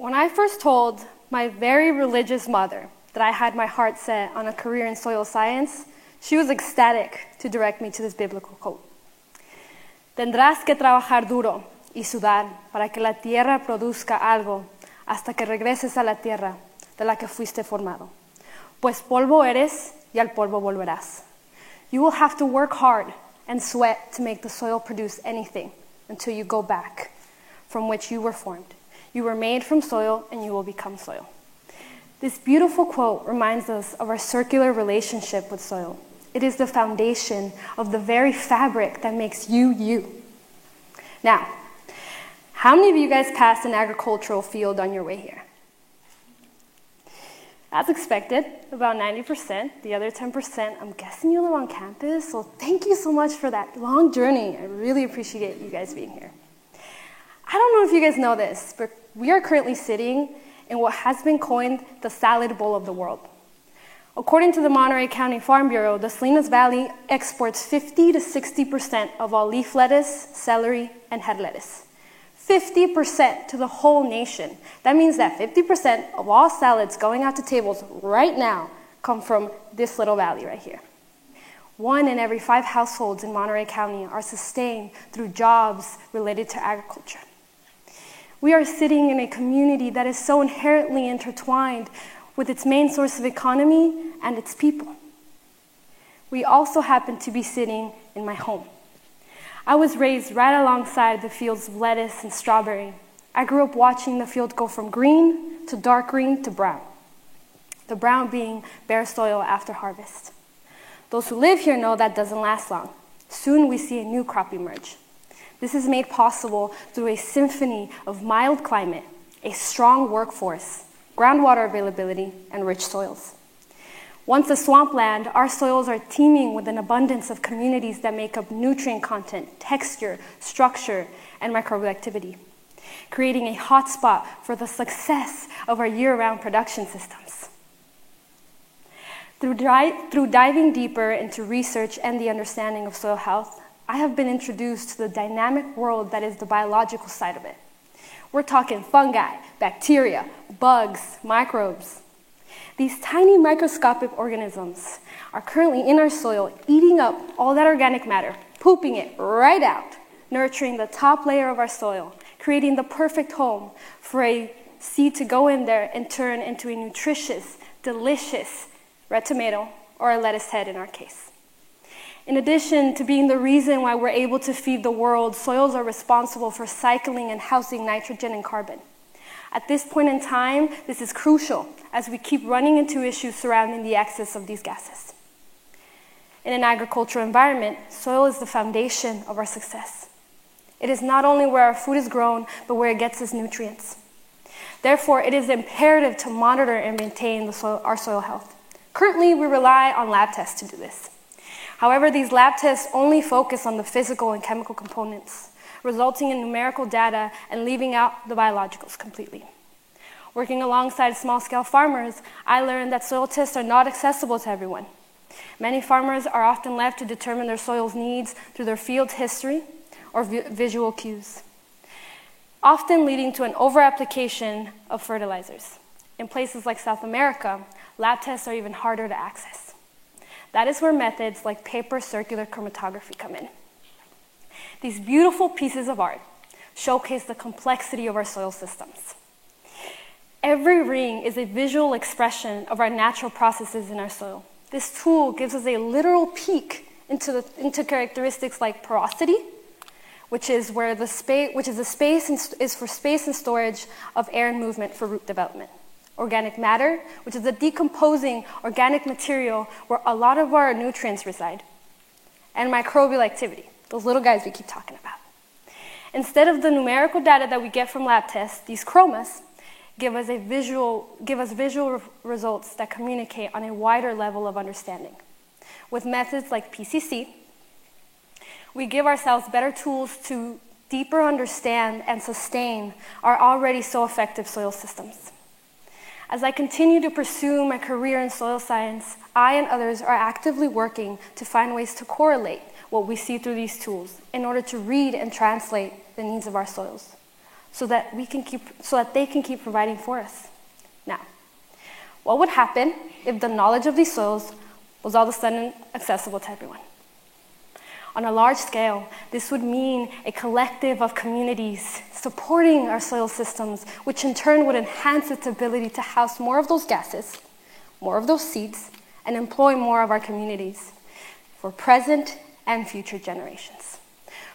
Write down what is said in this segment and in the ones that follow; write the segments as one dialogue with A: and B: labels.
A: When I first told my very religious mother that I had my heart set on a career in soil science, she was ecstatic to direct me to this biblical quote. Tendrás que trabajar duro y sudar para que la tierra produzca algo hasta que regreses a la tierra de la que fuiste formado. Pues polvo eres y al polvo volverás. You will have to work hard and sweat to make the soil produce anything until you go back from which you were formed. You were made from soil and you will become soil. This beautiful quote reminds us of our circular relationship with soil. It is the foundation of the very fabric that makes you, you. Now, how many of you guys passed an agricultural field on your way here? As expected, about 90%. The other 10%, I'm guessing you live on campus, so thank you so much for that long journey. I really appreciate you guys being here. I don't know if you guys know this, but we are currently sitting in what has been coined the salad bowl of the world. According to the Monterey County Farm Bureau, the Salinas Valley exports 50 to 60% of all leaf lettuce, celery, and head lettuce. 50% to the whole nation. That means that 50% of all salads going out to tables right now come from this little valley right here. 1 in every 5 households in Monterey County are sustained through jobs related to agriculture. We are sitting in a community that is so inherently intertwined with its main source of economy and its people. We also happen to be sitting in my home. I was raised right alongside the fields of lettuce and strawberry. I grew up watching the field go from green to dark green to brown, the brown being bare soil after harvest. Those who live here know that doesn't last long. Soon we see a new crop emerge. This is made possible through a symphony of mild climate, a strong workforce, groundwater availability, and rich soils. Once a swampland, our soils are teeming with an abundance of communities that make up nutrient content, texture, structure, and microbial activity, creating a hotspot for the success of our year-round production systems. Through diving deeper into research and the understanding of soil health, I have been introduced to the dynamic world that is the biological side of it. We're talking fungi, bacteria, bugs, microbes. These tiny microscopic organisms are currently in our soil, eating up all that organic matter, pooping it right out, nurturing the top layer of our soil, creating the perfect home for a seed to go in there and turn into a nutritious, delicious red tomato or a lettuce head in our case. In addition to being the reason why we're able to feed the world, soils are responsible for cycling and housing nitrogen and carbon. At this point in time, this is crucial as we keep running into issues surrounding the excess of these gases. In an agricultural environment, soil is the foundation of our success. It is not only where our food is grown, but where it gets its nutrients. Therefore, it is imperative to monitor and maintain our soil health. Currently, we rely on lab tests to do this. However, these lab tests only focus on the physical and chemical components, resulting in numerical data and leaving out the biologicals completely. Working alongside small-scale farmers, I learned that soil tests are not accessible to everyone. Many farmers are often left to determine their soil's needs through their field history or visual cues, often leading to an over-application of fertilizers. In places like South America, lab tests are even harder to access. That is where methods like paper circular chromatography come in. These beautiful pieces of art showcase the complexity of our soil systems. Every ring is a visual expression of our natural processes in our soil. This tool gives us a literal peek into characteristics like porosity, which is for space and storage of air and movement for root development. Organic matter, which is the decomposing organic material where a lot of our nutrients reside. And microbial activity, those little guys we keep talking about. Instead of the numerical data that we get from lab tests, these chromas give us visual results that communicate on a wider level of understanding. With methods like PCC, we give ourselves better tools to deeper understand and sustain our already so effective soil systems. As I continue to pursue my career in soil science, I and others are actively working to find ways to correlate what we see through these tools in order to read and translate the needs of our soils. so that they can keep providing for us. Now, what would happen if the knowledge of these soils was all of a sudden accessible to everyone? On a large scale, this would mean a collective of communities supporting our soil systems, which in turn would enhance its ability to house more of those gases, more of those seeds, and employ more of our communities for present and future generations.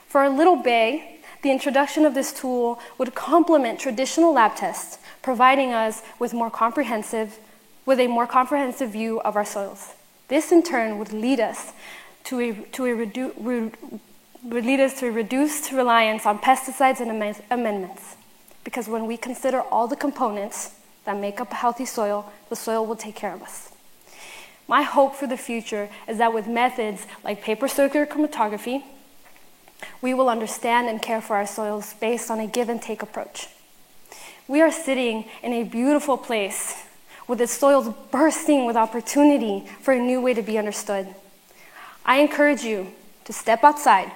A: For our little bay, the introduction of this tool would complement traditional lab tests, providing us with a more comprehensive view of our soils. This in turn would lead us to a reduced reliance on pesticides and amendments. Because when we consider all the components that make up a healthy soil, the soil will take care of us. My hope for the future is that with methods like paper circular chromatography, we will understand and care for our soils based on a give and take approach. We are sitting in a beautiful place with its soils bursting with opportunity for a new way to be understood. I encourage you to step outside,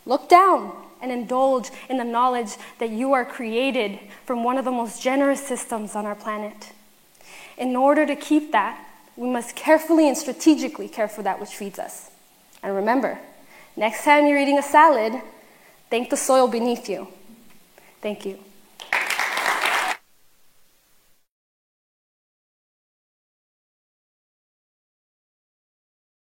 A: look down, and indulge in the knowledge that you are created from one of the most generous systems on our planet. In order to keep that, we must carefully and strategically care for that which feeds us. And remember, next time you're eating a salad, thank the soil beneath you. Thank you.